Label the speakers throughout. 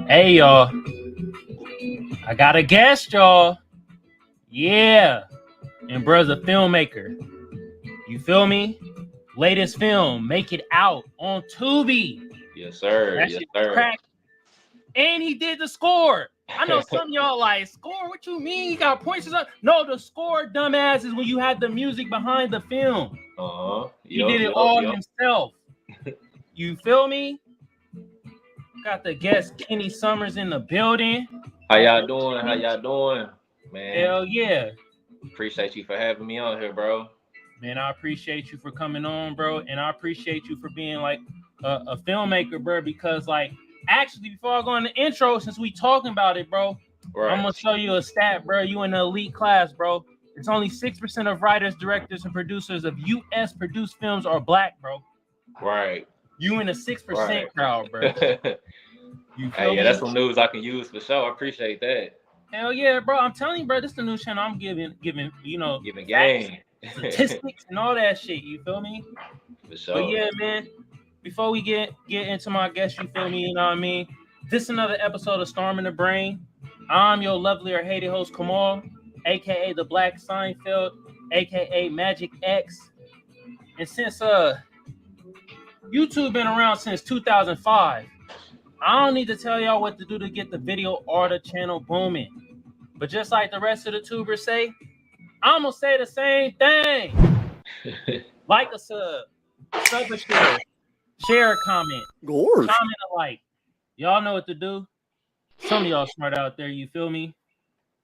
Speaker 1: Hey, y'all. I got a guest, y'all. Yeah. And bruh's a filmmaker. You feel me? Latest film, Make It Out on Tubi.
Speaker 2: Yes, sir.
Speaker 1: That
Speaker 2: Yes,
Speaker 1: shit
Speaker 2: sir.
Speaker 1: crack. And he did the score. I know some of y'all like, score? What you mean? You got points or something? No, the score, dumbass, is when you had the music behind the film. He did it all himself. You feel me? Got the guest Kenny Summers in the building.
Speaker 2: How y'all doing? Man.
Speaker 1: Hell yeah.
Speaker 2: Appreciate you for having me on here, bro.
Speaker 1: Man, I appreciate you for coming on, bro. And I appreciate you for being like a filmmaker, bro, because like actually before I go in the intro, since we talking about it, bro, right. I'm gonna show you a stat, bro. You in the elite class, bro. It's only 6% of writers, directors, and producers of US produced films are black, bro.
Speaker 2: Right.
Speaker 1: You in the 6% crowd, bro.
Speaker 2: You feel me? That's some news I can use for sure. I appreciate that.
Speaker 1: Hell yeah, bro. I'm telling you, bro, this is the new channel I'm giving, you know,
Speaker 2: giving game.
Speaker 1: Statistics and all that shit, you feel me?
Speaker 2: For sure.
Speaker 1: But yeah, man, before we get into my guest, you feel me, you know what I mean? This is another episode of Storm in the Brain. I'm your lovely or hated host, Kamal, aka the Black Seinfeld, aka Magic X. And since YouTube been around since 2005, I don't need to tell y'all what to do to get the video or the channel booming. But just like the rest of the tubers say, I'm gonna say the same thing. Like a sub a share a comment, comment a like. Y'all know what to do. Some of y'all smart out there, you feel me?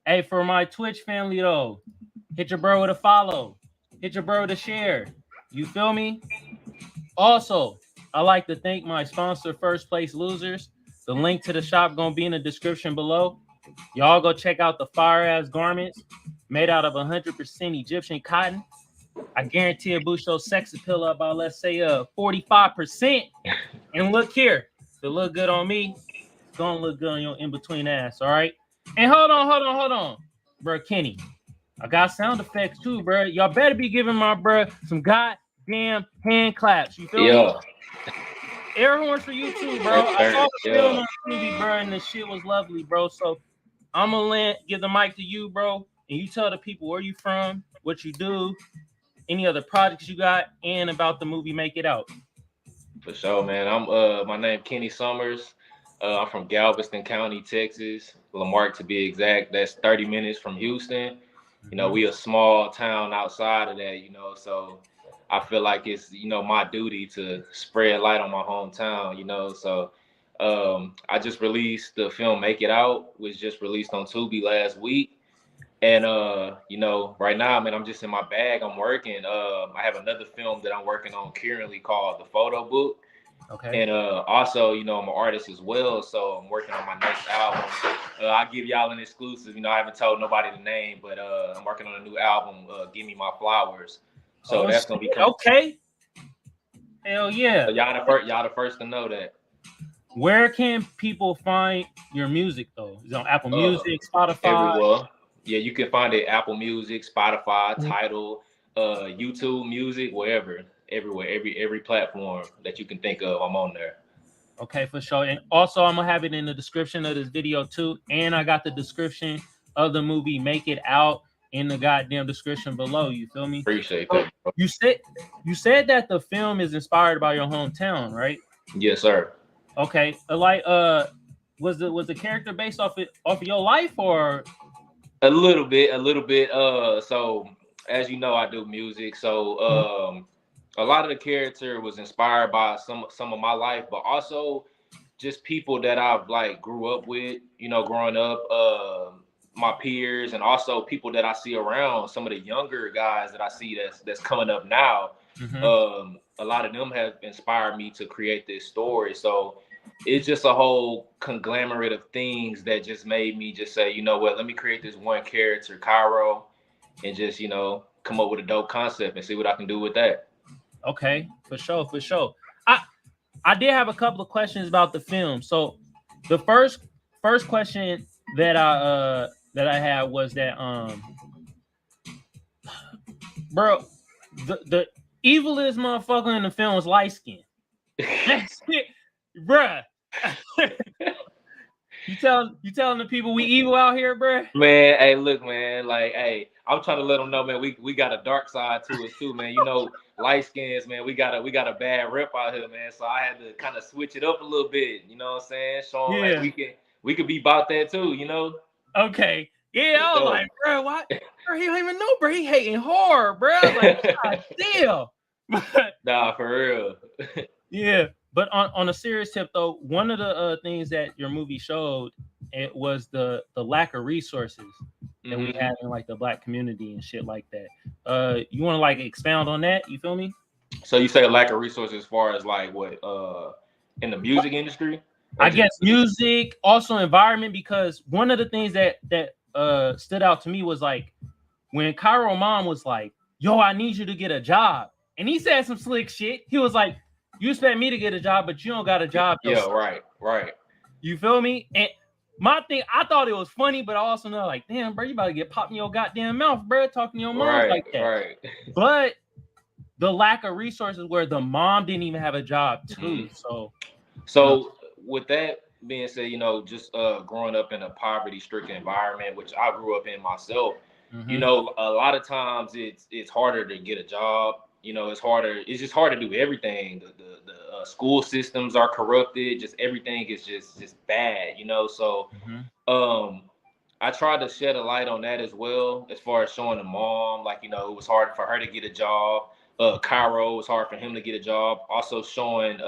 Speaker 1: Hey, for my Twitch family though, hit your bro with a follow, hit your bro with a share. You feel me? Also, I like to thank my sponsor, First Place Losers. The link to the shop gonna be in the description below. Y'all go check out the fire ass garments made out of 100% Egyptian cotton. I guarantee it boosts your sex appeal up by, let's say, 45%. And look here, if it look good on me, it's gonna look good on your in-between ass, all right? And hold on. Bro, Kenny, I got sound effects too, bro. Y'all better be giving my bro some goddamn hand claps. You feel me? Air horns for you too, bro. I saw the film on TV, bro, and the shit was lovely, bro. So I'm gonna give the mic to you, bro, and you tell the people where you from, what you do, any other projects you got, and about the movie Make It Out.
Speaker 2: For sure, man. I'm my name Kenny Summers. I'm from Galveston County, Texas, Lamarck to be exact. That's 30 minutes from Houston. You know, we a small town outside of that, you know, so I feel like it's, you know, my duty to spread light on my hometown, you know. So I just released the film Make It Out, was just released on Tubi last week. And you know, right now, man, I'm just in my bag. I'm working. I have another film that I'm working on currently called The Photo Book.
Speaker 1: Okay.
Speaker 2: And also, you know, I'm an artist as well, so I'm working on my next album. I'll give y'all an exclusive. You know, I haven't told nobody the name, but I'm working on a new album, Give Me My Flowers. So that's gonna be coming.
Speaker 1: Okay. Hell yeah.
Speaker 2: So y'all the first to know that.
Speaker 1: Where can people find your music though? Is it on Apple Music, Spotify?
Speaker 2: Everywhere. Yeah, you can find it Apple Music, Spotify, Tidal, YouTube Music, wherever, everywhere, every platform that you can think of, I'm on there.
Speaker 1: Okay, for sure. And also, I'm gonna have it in the description of this video too. And I got the description of the movie Make It Out in the goddamn description below. You feel me?
Speaker 2: Appreciate that. Bro.
Speaker 1: You said that the film is inspired by your hometown, right?
Speaker 2: Yes, sir.
Speaker 1: Okay. Like, was the character based off of your life or?
Speaker 2: A little bit. So as you know, I do music. So a lot of the character was inspired by some of my life, but also just people that I've like grew up with, you know, growing up, my peers, and also people that I see around, some of the younger guys that I see that's coming up now. Mm-hmm. A lot of them have inspired me to create this story. So it's just a whole conglomerate of things that just made me just say, you know what, let me create this one character, Cairo, and just, you know, come up with a dope concept and see what I can do with that.
Speaker 1: Okay, for sure. I did have a couple of questions about the film. So the first question that I had was that bro, the evilest motherfucker in the film was light skinned. That's it. bruh. You telling the people we evil out here, bruh?
Speaker 2: Man, hey, look, man, like, hey, I'm trying to let them know, man, we got a dark side to us too, man. You know, light skins, man, we got a bad rep out here, man. So I had to kind of switch it up a little bit, you know what I'm saying? Show them like we could be about that too, you know?
Speaker 1: Okay. Yeah, I was
Speaker 2: So,
Speaker 1: like, bro, what? Bro, he don't even know, bro. He hating hard, bro. I was like, God damn.
Speaker 2: nah, for real.
Speaker 1: Yeah. But on a serious tip though, one of the things that your movie showed, it was the lack of resources that we have in like the Black community and shit like that. You want to like expound on that? You feel me?
Speaker 2: So you say a lack of resources as far as like what in the music industry? Or
Speaker 1: I
Speaker 2: just
Speaker 1: guess music, also environment, because one of the things that stood out to me was like when Cairo mom was like, "Yo, I need you to get a job," and he said some slick shit. He was like, "You expect me to get a job, but you don't got a job."
Speaker 2: Yeah, right.
Speaker 1: You feel me? And my thing, I thought it was funny, but I also know, like, damn, bro, you about to get popped in your goddamn mouth, bro, talking to your mom like that.
Speaker 2: Right.
Speaker 1: But the lack of resources where the mom didn't even have a job too.
Speaker 2: So with that being said, you know, just growing up in a poverty-stricken environment, which I grew up in myself, you know, a lot of times it's harder to get a job. You know, it's harder. It's just hard to do everything. The school systems are corrupted. Just everything is just bad. You know, so I tried to shed a light on that as well, as far as showing the mom, like, you know, it was hard for her to get a job. Cairo, it was hard for him to get a job. Also showing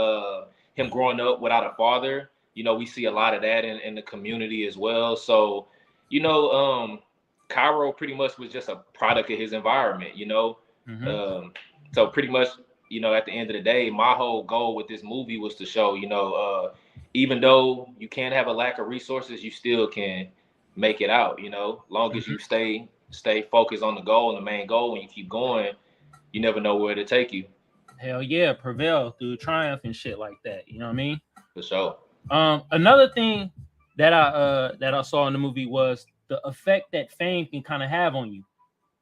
Speaker 2: him growing up without a father. You know, we see a lot of that in the community as well. So, you know, Cairo pretty much was just a product of his environment, you know. So pretty much, you know, at the end of the day, my whole goal with this movie was to show, you know, even though you can't have a lack of resources, you still can make it out, you know, long as you stay focused on the goal and the main goal, and you keep going, you never know where to take you.
Speaker 1: Hell yeah, prevail through triumph and shit like that. You know what I mean?
Speaker 2: For sure.
Speaker 1: Another thing that I saw in the movie was the effect that fame can kind of have on you.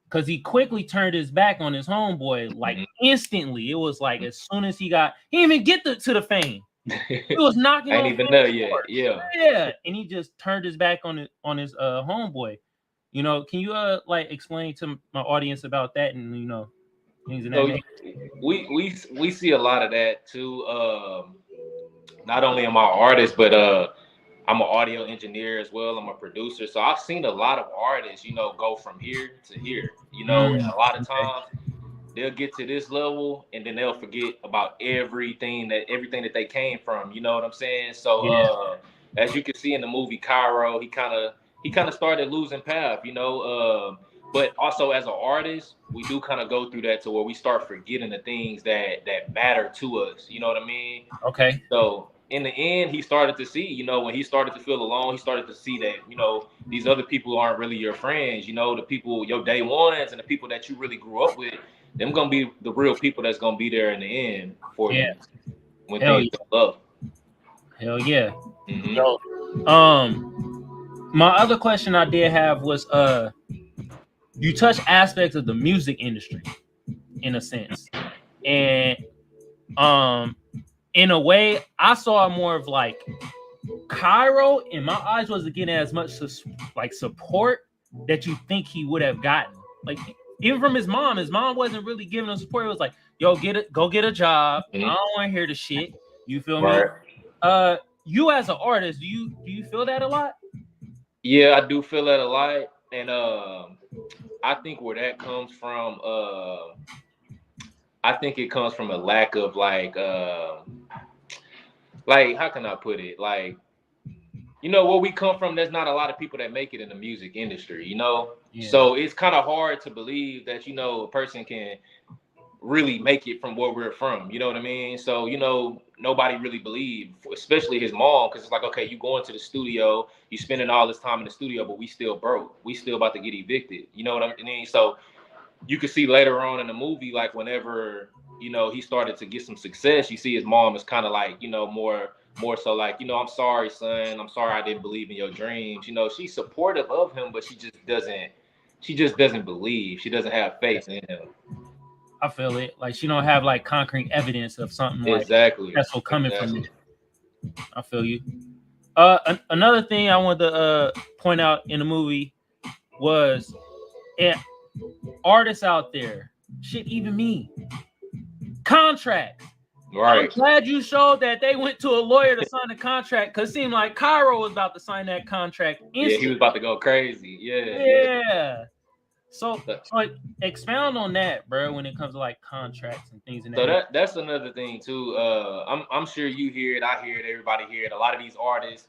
Speaker 1: Cause he quickly turned his back on his homeboy, like instantly. It was like as soon as he didn't even get to the fame. He was knocking
Speaker 2: Ain't
Speaker 1: on
Speaker 2: even there yet.
Speaker 1: Yeah, and he just turned his back on his homeboy. You know, can you like explain to my audience about that and you know things in that nature?
Speaker 2: We see a lot of that too. Not only am I an artist, but I'm an audio engineer as well. I'm a producer, so I've seen a lot of artists, you know, go from here to here. You know, and a lot of times they'll get to this level and then they'll forget about everything that they came from. You know what I'm saying? So as you can see in the movie Cairo, he kind of started losing path. You know, but also as an artist, we do kind of go through that to where we start forgetting the things that matter to us. You know what I mean?
Speaker 1: Okay.
Speaker 2: So in the end, he started to see, you know, when he started to feel alone, he started to see that, you know, these other people aren't really your friends. You know, the people, your day ones and the people that you really grew up with, them gonna be the real people that's gonna be there in the end for you when things go up.
Speaker 1: Hell yeah. So, my other question I did have was you touch aspects of the music industry in a sense. And in a way, I saw more of like Cairo in my eyes wasn't getting as much like support that you think he would have gotten. Like even from his mom wasn't really giving him support. It was like, yo, go get a job. I don't want to hear the shit. You feel me? You as an artist, do you feel that a lot?
Speaker 2: Yeah, I do feel that a lot. And I think where that comes from, I think it comes from a lack of like how can I put it? Like, you know, where we come from, there's not a lot of people that make it in the music industry, you know? So it's kind of hard to believe that, you know, a person can really make it from where we're from, you know what I mean? So, you know, nobody really believed, especially his mom, because it's like, okay, you going to the studio, you spending all this time in the studio, but we still broke. We still about to get evicted, you know what I mean? So you can see later on in the movie, like whenever, you know, he started to get some success, you see his mom is kind of like, you know, more so like, you know, I'm sorry, son. I'm sorry I didn't believe in your dreams. You know, she's supportive of him, but she just doesn't believe. She doesn't have faith in him.
Speaker 1: I feel it. Like she don't have like concrete evidence of something like
Speaker 2: exactly
Speaker 1: that's what coming from it. I feel you. Another thing I wanted to point out in the movie was, and artists out there, shit, even me, contracts. I'm
Speaker 2: Right.
Speaker 1: glad you showed that they went to a lawyer to sign the contract, because it seemed like Cairo was about to sign that contract
Speaker 2: Yeah, he was
Speaker 1: instantly.
Speaker 2: about to go crazy. Yeah, yeah.
Speaker 1: Yeah. So,
Speaker 2: So,
Speaker 1: like, expound on that, bro, when it comes to like contracts and things in that
Speaker 2: so
Speaker 1: nature.
Speaker 2: that's another thing too. I'm sure you hear it, I hear it, everybody hear it. A lot of these artists,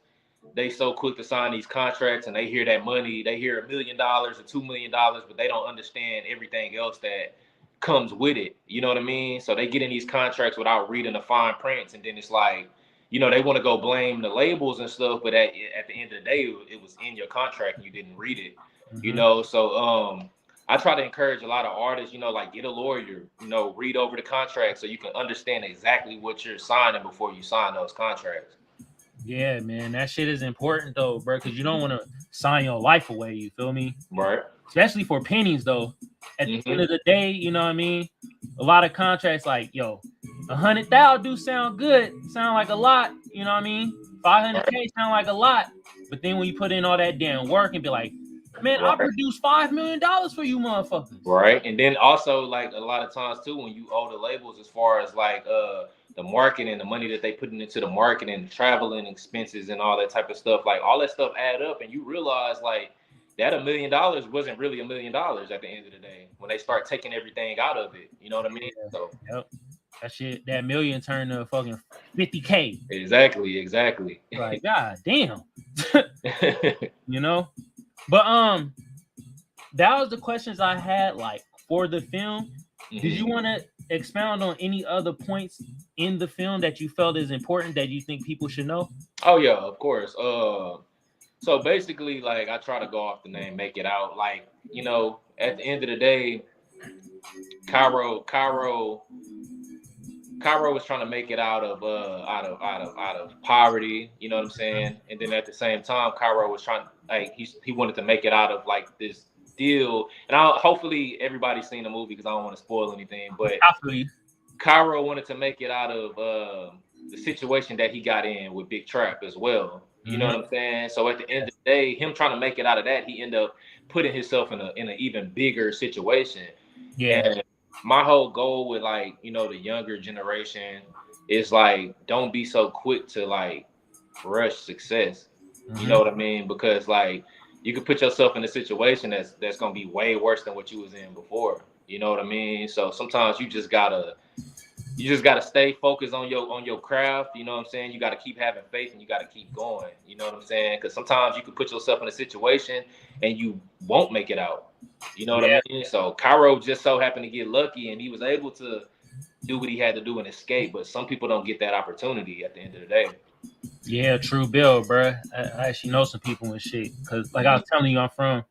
Speaker 2: they so quick to sign these contracts and they hear that money, they hear $1 million or $2 million, but they don't understand everything else that comes with it. You know what I mean? So they get in these contracts without reading the fine prints, and then it's like, they want to go blame the labels and stuff, but at the end of the day, it was in your contract and you didn't read it.
Speaker 1: Mm-hmm.
Speaker 2: So I try to encourage a lot of artists, like get a lawyer, read over the contract so you can understand exactly what you're signing before you sign those contracts.
Speaker 1: Yeah, man, that shit is important though, bro, because you don't want to sign your life away. You feel me?
Speaker 2: Right.
Speaker 1: Especially for pennies, though. At the end
Speaker 2: Mm-hmm.
Speaker 1: of the day, you know what I mean. A lot of contracts, like, yo, 100,000 do sound good, sound like a lot. You know what I mean?
Speaker 2: Right.
Speaker 1: 500K sound like a lot, but then when you put in all that damn work and be like, man, I'll
Speaker 2: Right.
Speaker 1: produce $5 million for you, motherfuckers.
Speaker 2: Right. And then also like a lot of times too, when you owe the labels as far as like the marketing, the money that they put into the marketing, traveling expenses and all that type of stuff, like all that stuff add up and you realize like that $1 million wasn't really $1 million at the end of the day when they start taking everything out of it. You know what I mean?
Speaker 1: Yeah,
Speaker 2: So
Speaker 1: yep. That shit, that million turned to fucking 50K.
Speaker 2: exactly.
Speaker 1: Like, god damn. You know? But that was the questions I had like for the film. Did you
Speaker 2: Mhm.
Speaker 1: want to expound on any other points in the film that you felt is important that you think people should know?
Speaker 2: Oh yeah, of course. So basically, like I try to go off the name, make it out. Like at the end of the day, Cairo was trying to make it out of poverty. You know what I'm saying? And then at the same time, Cairo was trying like he wanted to make it out of like this deal. And hopefully everybody's seen the movie because I don't want to spoil anything. But
Speaker 1: I feel you.
Speaker 2: Cairo wanted to make it out of the situation that he got in with Big Trap as well. You know
Speaker 1: Mhm.
Speaker 2: what I'm saying? So at the end of the day, him trying to make it out of that, he ended up putting himself in an even bigger situation.
Speaker 1: Yeah.
Speaker 2: And my whole goal with like the younger generation is like don't be so quick to like rush success. You know
Speaker 1: Mhm.
Speaker 2: what I mean? Because like you could put yourself in a situation that's gonna be way worse than what you was in before. You know what I mean? So sometimes you just gotta stay focused on your craft. You know what I'm saying? You gotta keep having faith and you gotta keep going. You know what I'm saying? Because sometimes you could put yourself in a situation and you won't make it out. You know what I
Speaker 1: Yeah.
Speaker 2: mean? So Cairo just so happened to get lucky and he was able to do what he had to do and escape. But some people don't get that opportunity at the end of the day.
Speaker 1: Yeah, true bill, bruh. I actually know some people and shit. Cause like I was telling you, I'm from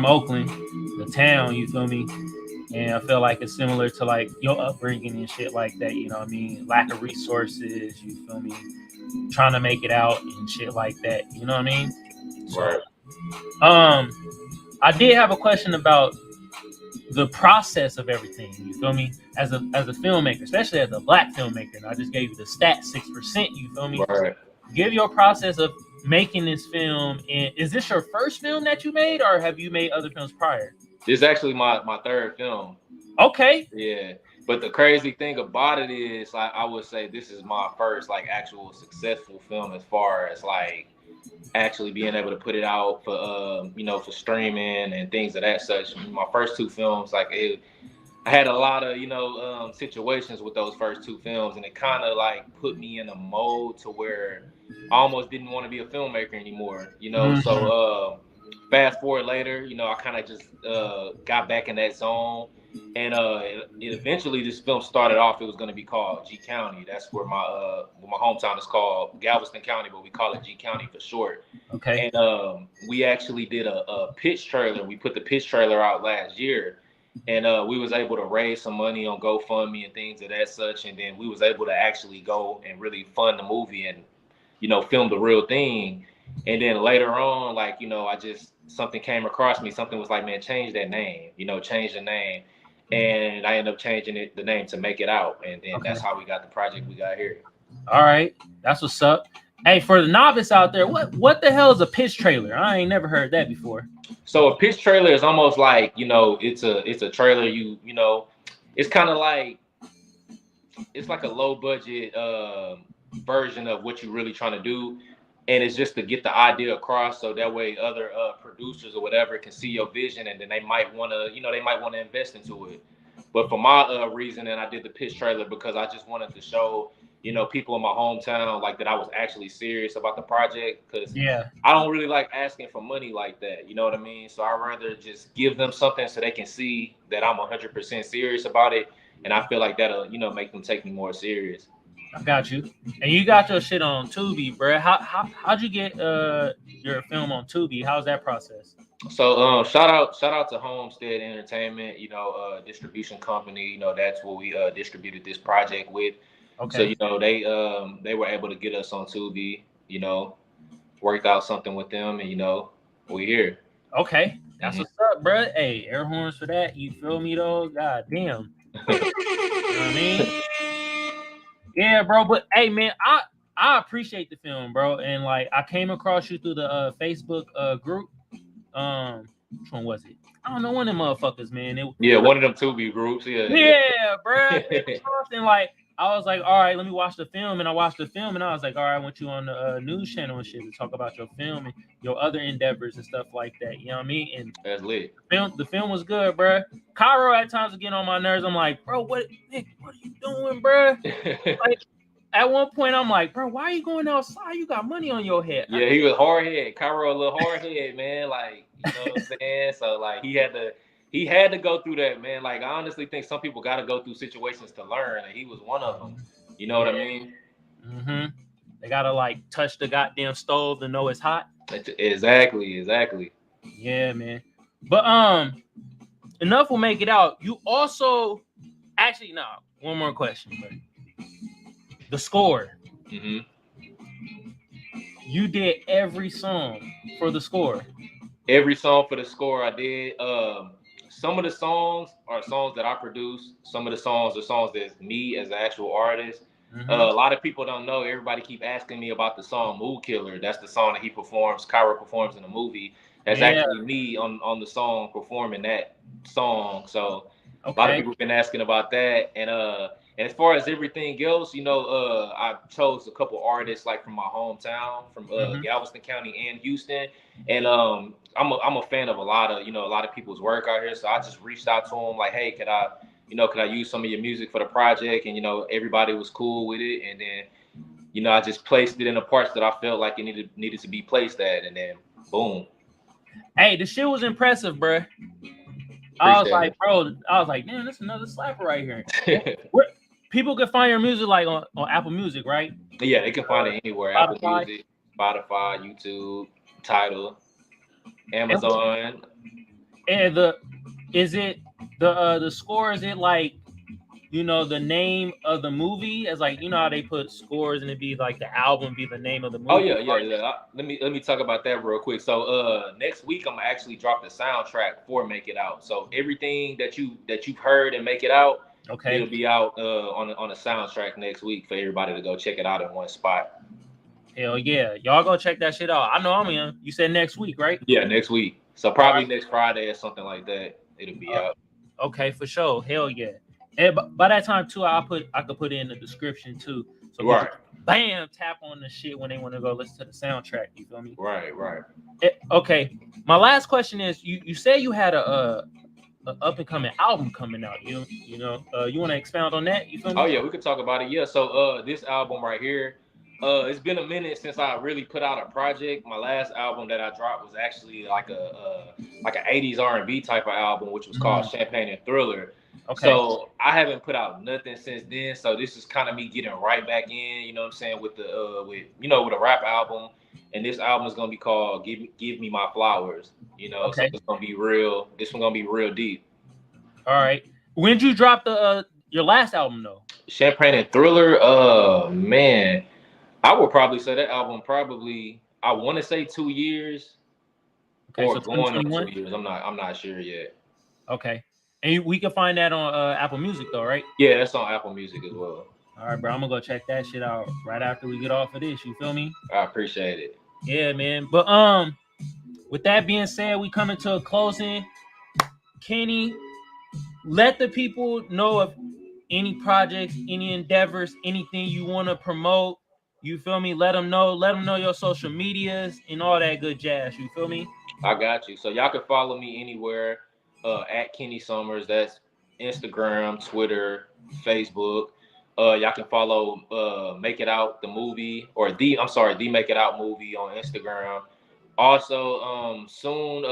Speaker 1: Oakland, the town, you feel me? And I feel like it's similar to like your upbringing and shit like that, you know what I mean? Lack of resources, you feel me? Trying to make it out and shit like that, you know what I mean? So
Speaker 2: Right.
Speaker 1: um I did have a question about the process of everything, you feel me? As a filmmaker, especially as a black filmmaker. And I just gave you the stat 6%, you feel me?
Speaker 2: Right.
Speaker 1: Give your process of making this film. And is this your first film that you made, or have you made other films prior?
Speaker 2: This is actually my third film.
Speaker 1: Okay.
Speaker 2: Yeah. But the crazy thing about it is like I would say this is my first like actual successful film as far as like actually being able to put it out for for streaming and things of that such. My first two films, like I had a lot of situations with those first two films, and it kind of like put me in a mode to where I almost didn't want to be a filmmaker anymore. So
Speaker 1: Mhm.
Speaker 2: fast forward later, I kind of just got back in that zone. And it eventually this film started off. It was going to be called G County. That's where my hometown is called Galveston County, but we call it G County for short.
Speaker 1: Okay.
Speaker 2: And we actually did a pitch trailer. We put the pitch trailer out last year, and we was able to raise some money on GoFundMe and things of that such. And then we was able to actually go and really fund the movie and film the real thing. And then later on, like I just something came across me. Something was like, man, change that name. Change the name. And I ended up changing the name to Make It Out. And then
Speaker 1: Okay.
Speaker 2: that's how we got the project we got here.
Speaker 1: All right. That's what's up. Hey, for the novice out there, what the hell is a pitch trailer? I ain't never heard that before.
Speaker 2: So a pitch trailer is almost like, it's a trailer. It's kind of like, it's like a low budget version of what you're really trying to do, and it's just to get the idea across, so that way other producers or whatever can see your vision, and then they might want to invest into it. But for my reason, and I did the pitch trailer because I just wanted to show people in my hometown like that I was actually serious about the project, because
Speaker 1: Yeah,
Speaker 2: I don't really like asking for money like that. You know what I mean? So I'd rather just give them something so they can see that I'm 100% serious about it, and I feel like that'll make them take me more serious.
Speaker 1: I got you. And you got your shit on Tubi, bro. How'd you get your film on Tubi? How's that process?
Speaker 2: So shout out to Homestead Entertainment, distribution company. That's what we distributed this project with. So
Speaker 1: Okay.
Speaker 2: they were able to get us on Tubi. Worked out something with them, and we're here.
Speaker 1: Okay. That's
Speaker 2: Mhm.
Speaker 1: what's up, bro. Hey, air horns for that. You feel me though? God damn. You know what I mean? Yeah, bro. But hey, man, I appreciate the film, bro. And like, I came across you through the Facebook group. Which one was it? I don't know, one of them motherfuckers, man.
Speaker 2: Yeah, one of them Tubi groups. Yeah,
Speaker 1: Yeah, bro. I came
Speaker 2: yeah.
Speaker 1: across and like, I was like, all right, let me watch the film. And I watched the film, and I was like, all right, I want you on the news channel and shit to talk about your film and your other endeavors and stuff like that. You know what I mean? And
Speaker 2: That's lit.
Speaker 1: the film was good, bro. Cairo at times was getting on my nerves. I'm like, bro, Nick, what are you doing, bro? Like, at one point, I'm like, bro, why are you going outside? You got money on your head.
Speaker 2: Yeah, he was hard head. Cairo a little hard head, man. Like, you know what I'm saying? So like he had to go through that, man. Like, I honestly think some people got to go through situations to learn, and he was one of them. You know what I mean?
Speaker 1: Mm-hmm. They gotta like touch the goddamn stove to know it's hot.
Speaker 2: Exactly.
Speaker 1: Yeah, man. But enough will make it out. You also actually one more question, bro. The score.
Speaker 2: Hmm.
Speaker 1: You did every song for the score.
Speaker 2: Every song for the score I did. Some of the songs are songs that I produced. Some of the songs are songs that's me as an actual artist. A
Speaker 1: Mm-hmm.
Speaker 2: lot of people don't know. Everybody keep asking me about the song "Mood Killer." That's the song that he performs. Kyra performs in the movie. That's
Speaker 1: Yeah.
Speaker 2: actually me on the song performing that song. So a lot of
Speaker 1: Okay.
Speaker 2: people have been asking about that. And as far as everything else, I chose a couple artists like from my hometown, from
Speaker 1: Mm-hmm.
Speaker 2: Galveston County and Houston. And I'm a fan of a lot of people's work out here. So I just reached out to them like, hey, could I use some of your music for the project? And everybody was cool with it. And then I just placed it in the parts that I felt like it needed to be placed at, and then boom.
Speaker 1: Hey, the shit was impressive, bro.
Speaker 2: Appreciate
Speaker 1: I was like, man, this is another slapper right here.
Speaker 2: it.
Speaker 1: Where people can find your music like on Apple Music, right?
Speaker 2: Yeah, they can find it anywhere. Apple
Speaker 1: Spotify.
Speaker 2: Music, Spotify, YouTube, Tidal,
Speaker 1: And,
Speaker 2: Amazon.
Speaker 1: and is it the score? Is it like the name of the movie? As like how they put scores and it be like the album be the name of the movie.
Speaker 2: Oh yeah. Let me talk about that real quick. So next week I'm gonna actually drop the soundtrack for Make It Out. So everything that you've heard and Make It Out,
Speaker 1: Okay.
Speaker 2: it'll be out on a soundtrack next week for everybody to go check it out in one spot.
Speaker 1: Hell yeah, y'all go check that shit out. I know I'm in. You said next week, right?
Speaker 2: Yeah, next week. So probably next Friday or something like that. It'll be out.
Speaker 1: Okay, for sure. Hell yeah. And by that time too, I could put it in the description too. So
Speaker 2: Right.
Speaker 1: Bam, tap on the shit when they want to go listen to the soundtrack. You feel me?
Speaker 2: Right.
Speaker 1: Okay. My last question is: you say you had a up and coming album coming out. You want to expound on that? You feel me?
Speaker 2: Oh yeah, we could talk about it. Yeah. So this album right here, it's been a minute since I really put out a project. My last album that I dropped was actually like an 80s R&B type of album, which was called Champagne and Thriller.
Speaker 1: Okay.
Speaker 2: So I haven't put out nothing since then. So this is kind of me getting right back in, you know what I'm saying, with a rap album. And this album is gonna be called Give Me My Flowers.
Speaker 1: Okay.
Speaker 2: So it's gonna be real. This one gonna be real deep.
Speaker 1: All right. When did you drop your last album though?
Speaker 2: Champagne and Thriller, man. I would probably say that album I want to say 2 years.
Speaker 1: Okay,
Speaker 2: Or
Speaker 1: so
Speaker 2: going on
Speaker 1: 2021?
Speaker 2: 2 years. I'm not sure yet.
Speaker 1: Okay. And we can find that on Apple Music though, right?
Speaker 2: Yeah, that's on Apple Music as well.
Speaker 1: All right, bro. I'm gonna go check that shit out right after we get off of this. You feel me?
Speaker 2: I appreciate it.
Speaker 1: Yeah, man. But with that being said, we coming to a closing. Kenny, let the people know of any projects, any endeavors, anything you want to promote. You feel me? Let them know. Let them know your social medias and all that good jazz. You feel me?
Speaker 2: I got you. So y'all can follow me anywhere at Kenny Summers. That's Instagram, Twitter, Facebook. Y'all can follow Make It Out the movie or the Make It Out movie on Instagram. Also, soon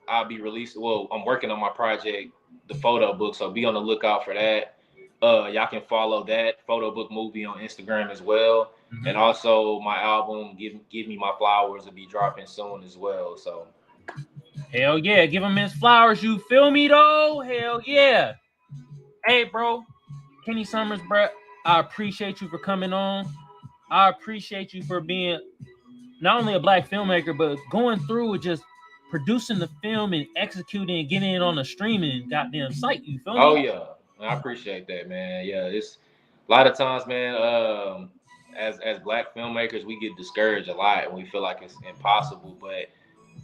Speaker 2: I'll be released. Well, I'm working on my project, the photo book, so be on the lookout for that. Y'all can follow that photo book movie on Instagram as well.
Speaker 1: Mm-hmm.
Speaker 2: And also my album, Give Me My Flowers, will be dropping soon as well. So
Speaker 1: hell yeah, give him his flowers. You feel me though? Hell yeah. Hey, bro, Kenny Summers, bro. I appreciate you for coming on. I appreciate you for being not only a black filmmaker, but going through with just producing the film and executing and getting it on the streaming goddamn site. You feel me?
Speaker 2: oh yeah, I appreciate that, man. Yeah, it's a lot of times, man. As black filmmakers, we get discouraged a lot and we feel like it's impossible. But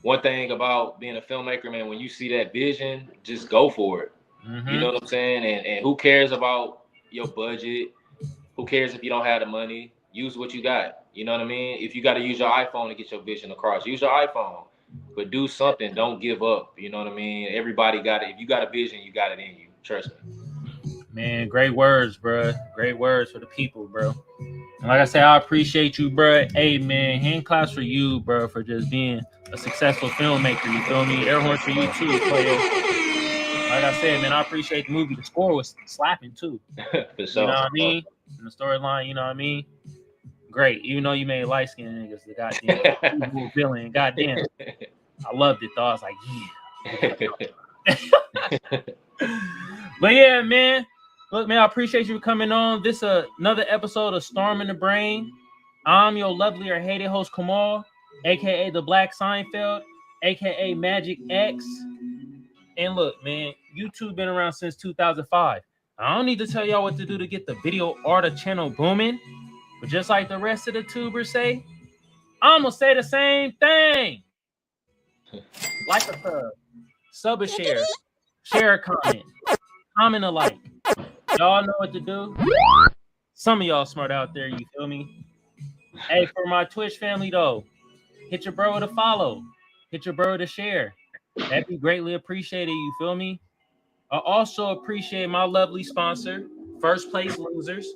Speaker 2: one thing about being a filmmaker, man, when you see that vision, just go for it.
Speaker 1: Mm-hmm.
Speaker 2: You know what I'm saying? And who cares about your budget? Who cares if you don't have the money? Use what you got. You know what I mean? If you got to use your iPhone to get your vision across, use your iPhone. But do something. Don't give up. You know what I mean? Everybody got it. If you got a vision, you got it in you. Trust me.
Speaker 1: Man, great words, bro. Great words for the people, bro. And like I said, I appreciate you, bro. Hey, man, hand claps for you, bro, for just being a successful filmmaker. You feel me? Air horns for you too, player. Like I said, man, I appreciate the movie. The score was slapping too.
Speaker 2: For sure.
Speaker 1: You know what I mean? And the storyline, you know what I mean? Great. Even though you made light skinned niggas the goddamn villain. Goddamn. I loved it though. I was like, yeah. But yeah, man. Look, man, I appreciate you coming on. This another episode of Storm in the Brain. I'm your lovely or hated host, Kamal, aka the Black Seinfeld, aka Magic X. And look, man, YouTube been around since 2005. I don't need to tell y'all what to do to get the video or the channel booming. But just like the rest of the tubers say, I'm gonna say the same thing. Like a sub a share a comment a like. Y'all know what to do. Some of y'all smart out there, you feel me? Hey, for my Twitch family though, hit your bro with a follow. Hit your bro with a share. That'd be greatly appreciated, you feel me? I also appreciate my lovely sponsor, First Place Losers.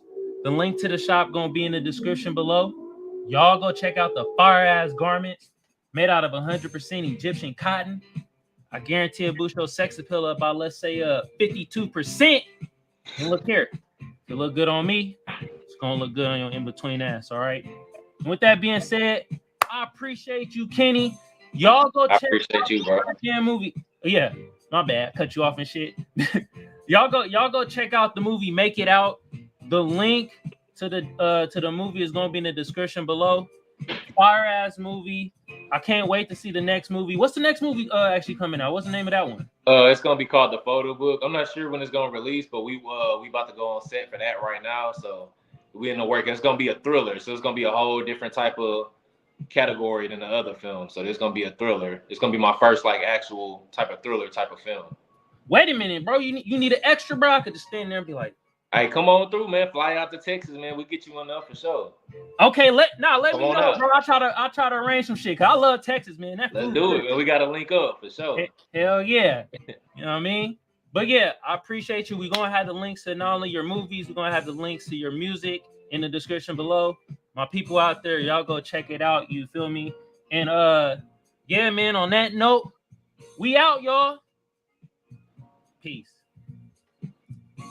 Speaker 1: The link to the shop gonna be in the description below. Y'all go check out the fire-ass garments made out of 100% Egyptian cotton. I guarantee it boost your sex appeal up by, let's say, 52%. And look here, if it look good on me, it's gonna look good on your in-between ass, all right? And with that being said, I appreciate you, Kenny. Y'all go check out the movie. Yeah, my bad, cut you off and shit. y'all go check out the movie Make It Out. The link to the movie is gonna be in the description below. Fire ass movie. I can't wait to see the next movie. What's the next movie actually coming out? What's the name of that one?
Speaker 2: It's gonna be called The Photo Book. I'm not sure when it's gonna release, but we about to go on set for that right now. So we in the work. It's gonna be a thriller, so it's gonna be a whole different type of category than the other films. So there's gonna be a thriller. It's gonna be my first like actual type of thriller type of film.
Speaker 1: Wait a minute, bro. You need an extra, bro. I could just stand there and be like,
Speaker 2: hey, come on through, man. Fly out to Texas, man. We get you on there for sure.
Speaker 1: Okay, let me know, bro. I try to arrange some shit. Cause I love Texas, man.
Speaker 2: Let's do it, man. We gotta link up for sure.
Speaker 1: Hell yeah. You know what I mean? But yeah, I appreciate you. We're gonna have the links to not only your movies, we're gonna have the links to your music in the description below. My people out there, y'all go check it out. You feel me? And yeah, man. On that note, we out, y'all. Peace.